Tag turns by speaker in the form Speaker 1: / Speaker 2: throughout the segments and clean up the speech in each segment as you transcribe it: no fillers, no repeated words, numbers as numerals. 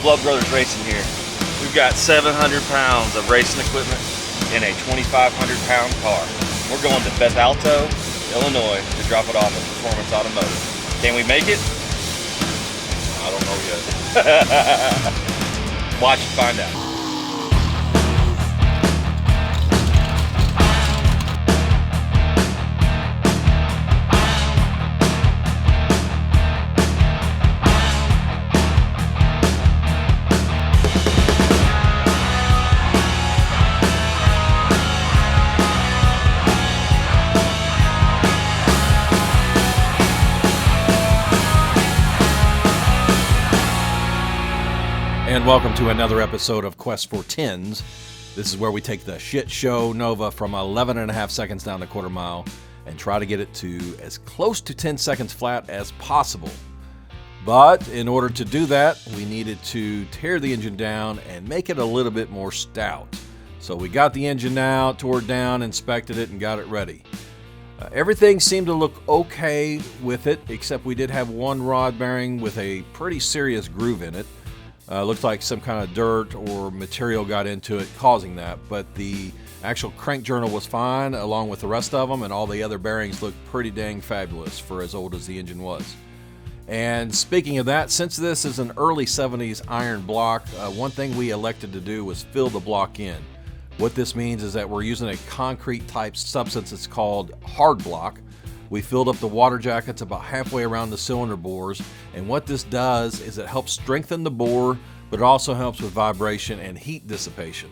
Speaker 1: Blood Brothers Racing here. We've got 700 pounds of racing equipment in a 2,500 pound car. We're going to Bethalto, Illinois to drop it off at Performance Automotive. Can we make it? I don't know yet. Watch and find out.
Speaker 2: And welcome to another episode of Quest for 10's. This is where we take the shit show Nova from 11.5 seconds down the quarter mile and try to get it to as close to 10 seconds flat as possible. But in order to do that, we needed to tear the engine down and make it a little bit more stout. So we got the engine out, tore it down, inspected it, and got it ready. Everything seemed to look okay with it, except we did have one rod bearing with a pretty serious groove in it. Looked like some kind of dirt or material got into it causing that, but the actual crank journal was fine along with the rest of them, and all the other bearings looked pretty dang fabulous for as old as the engine was. And speaking of that, since this is an early 70s iron block, one thing we elected to do was fill the block in. What this means is that we're using a concrete type substance. It's called hard block. We filled up the water jackets about halfway around the cylinder bores, and what this does is it helps strengthen the bore, but it also helps with vibration and heat dissipation.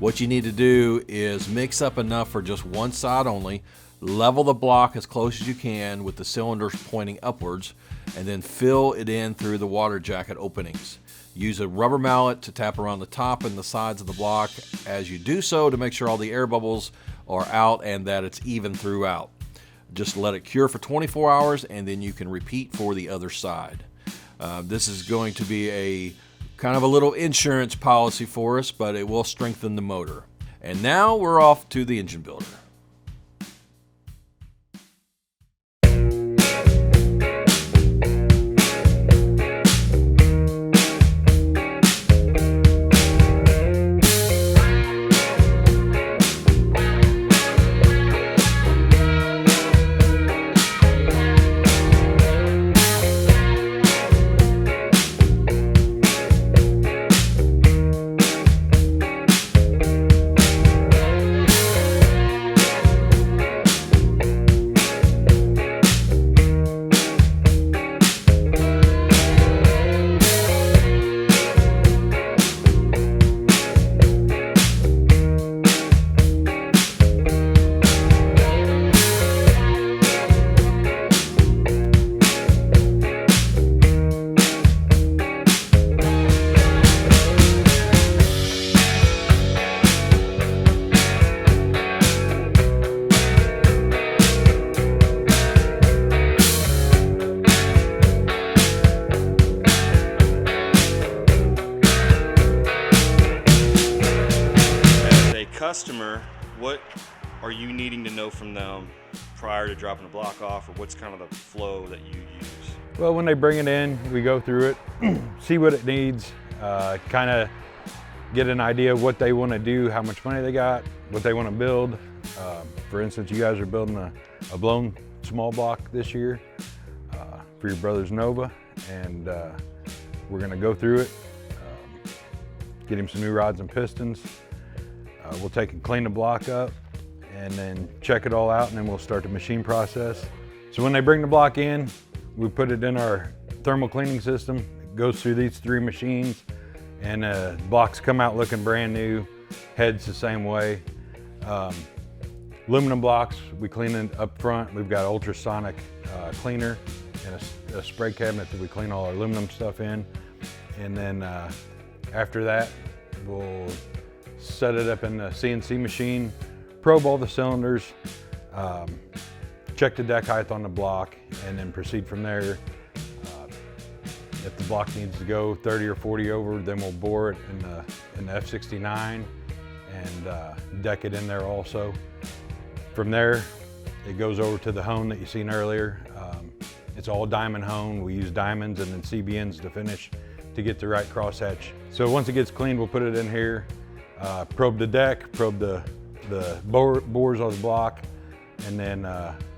Speaker 2: What you need to do is mix up enough for just one side only, level the block as close as you can with the cylinders pointing upwards, and then fill it in through the water jacket openings. Use a rubber mallet to tap around the top and the sides of the block as you do so to make sure all the air bubbles are out and that it's even throughout. Just let it cure for 24 hours and then you can repeat for the other side. This is going to be a kind of a little insurance policy for us, but it will strengthen the motor. And now we're off to the engine builder.
Speaker 1: Customer, what are you needing to know from them prior to dropping the block off, or what's kind of the flow that you use?
Speaker 3: Well, when they bring it in, we go through it, see what it needs, kind of get an idea of what they want to do, how much money they got, what they want to build. For instance, you guys are building a blown small block this year for your brother's Nova, and we're going to go through it, get him some new rods and pistons. We'll take and clean the block up and then check it all out, and then we'll start the machine process. So when they bring the block in, we put it in our thermal cleaning system. It goes through these 3 machines, and blocks come out looking brand new, heads the same way. Aluminum blocks, we clean it up front. We've got ultrasonic cleaner and a spray cabinet that we clean all our aluminum stuff in. And then after that, we'll set it up in the CNC machine, probe all the cylinders, check the deck height on the block, and then proceed from there. If the block needs to go 30 or 40 over, then we'll bore it in the F69 and deck it in there also. From there, it goes over to the hone that you seen earlier. It's all diamond hone. We use diamonds and then CBNs to finish to get the right crosshatch. So once it gets cleaned, we'll put it in here, probe the deck, probe the bores on the block, and then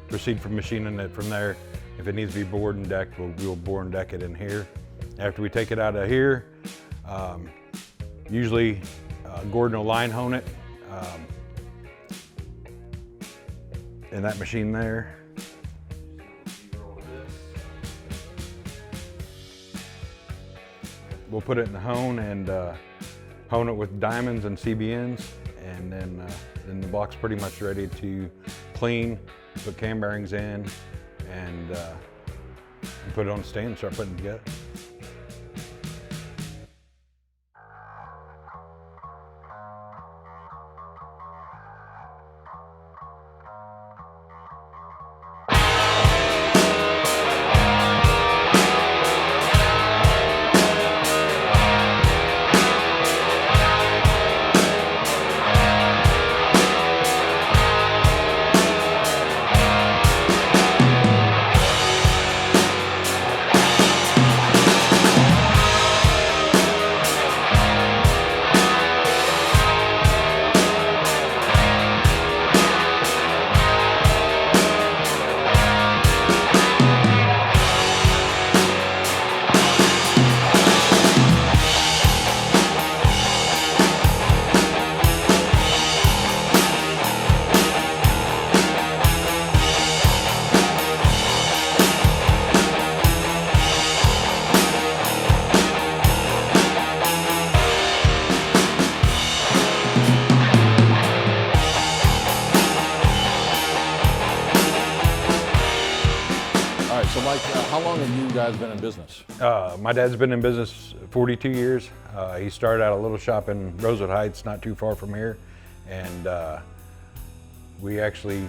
Speaker 3: proceed from machining it from there. If it needs to be bored and decked, we'll bore and deck it in here. After we take it out of here, usually Gordon will line hone it in that machine there. We'll put it in the hone and hone it with diamonds and CBNs, and then the block's pretty much ready to clean, put cam bearings in, and put it on the stand and start putting it together.
Speaker 2: So Mike, how long have you guys been in business?
Speaker 3: My dad's been in business 42 years. He started out a little shop in Rosewood Heights, not too far from here. And we actually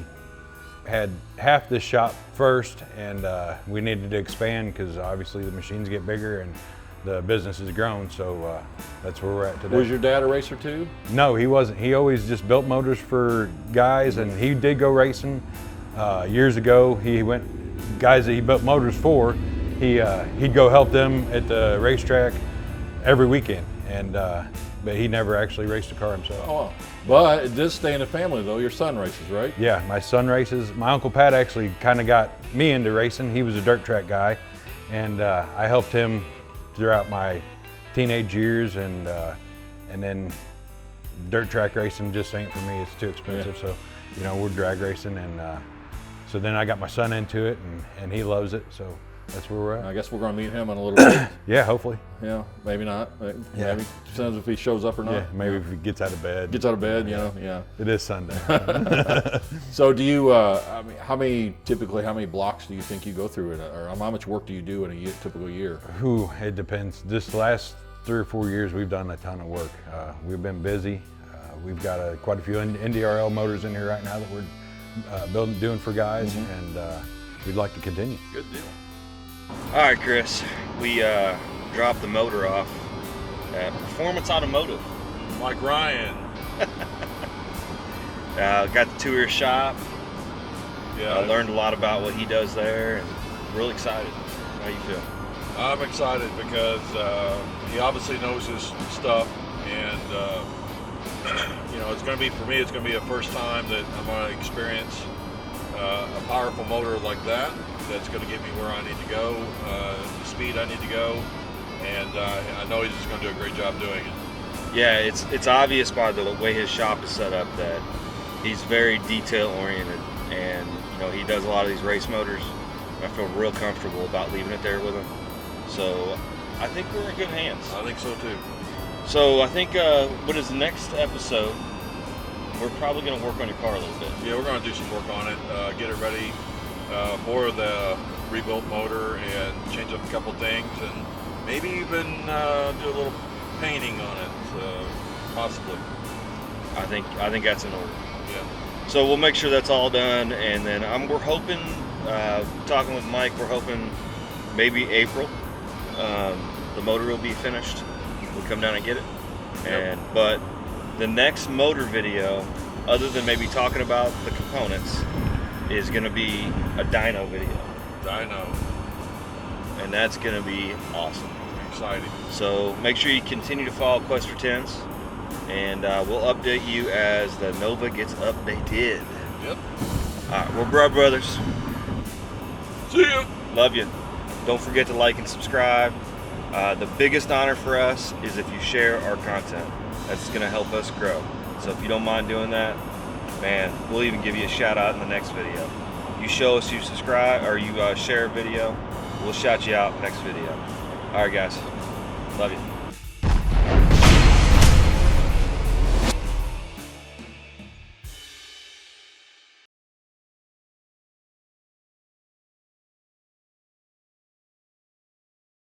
Speaker 3: had half this shop first, and we needed to expand because obviously the machines get bigger and the business has grown, so that's where we're at today.
Speaker 2: Was your dad a racer too?
Speaker 3: No, he wasn't. He always just built motors for guys, and he did go racing. Years ago, he went, guys that he built motors for, he'd go help them at the racetrack every weekend, and but he never actually raced a car himself.
Speaker 2: Oh, but it does stay in the family though. Your son races, right?
Speaker 3: Yeah, my son races. My Uncle Pat actually kind of got me into racing. He was a dirt track guy, and I helped him throughout my teenage years, and then dirt track racing just ain't for me. It's too expensive. Yeah. So, you know, we're drag racing, and so then I got my son into it, and he loves it. So that's where we're at.
Speaker 2: I guess we're going to meet him in a little bit.
Speaker 3: Yeah, hopefully.
Speaker 2: Yeah, maybe not. Maybe
Speaker 3: Yeah.
Speaker 2: depends if he shows up or not.
Speaker 3: Yeah, maybe if he gets out of bed.
Speaker 2: Gets out of bed, you know. Yeah.
Speaker 3: It is Sunday.
Speaker 2: So do you? I mean, how many blocks do you think you go through, or how much work do you do in a typical year?
Speaker 3: Ooh, it depends. This last 3 or 4 years, we've done a ton of work. We've been busy. We've got quite a few NDRL motors in here right now that we're doing for guys, and we'd like to continue.
Speaker 2: Good deal.
Speaker 1: All right, Chris, we dropped the motor off at Performance Automotive.
Speaker 2: Mike Ryan.
Speaker 1: Got to tour his shop.
Speaker 4: Yeah,
Speaker 1: I learned a lot about what he does there, and really excited. How you feel?
Speaker 4: I'm excited because he obviously knows his stuff, and you know, it's going to be, for me, it's going to be a first time that I'm going to experience a powerful motor like that. That's going to get me where I need to go, the speed I need to go, and I know he's just going to do a great job doing it.
Speaker 1: Yeah, it's obvious by the way his shop is set up that he's very detail oriented, and you know, he does a lot of these race motors. I feel real comfortable about leaving it there with him. So I think we're in good hands.
Speaker 4: I think so too.
Speaker 1: So I think what is the next episode? We're probably going to work on your car a little bit.
Speaker 4: Yeah, we're going to do some work on it, get it ready for the rebuilt motor, and change up a couple things, and maybe even do a little painting on it, possibly.
Speaker 1: I think that's in order.
Speaker 4: Yeah.
Speaker 1: So we'll make sure that's all done, and then we're hoping, talking with Mike, we're hoping maybe April, the motor will be finished. We'll come down and get it. But the next motor video, other than maybe talking about the components, is going to be a dyno video.
Speaker 4: Dyno.
Speaker 1: And that's going to be awesome.
Speaker 4: exciting.
Speaker 1: So make sure you continue to follow Quest for 10's, and we'll update you as the Nova gets updated.
Speaker 4: Yep.
Speaker 1: All right, we're brothers.
Speaker 4: See ya.
Speaker 1: Love you. Don't forget to like and subscribe. The biggest honor for us is if you share our content. That's going to help us grow. So if you don't mind doing that, man, we'll even give you a shout out in the next video. You show us you subscribe or you share a video, we'll shout you out next video. All right, guys. Love you.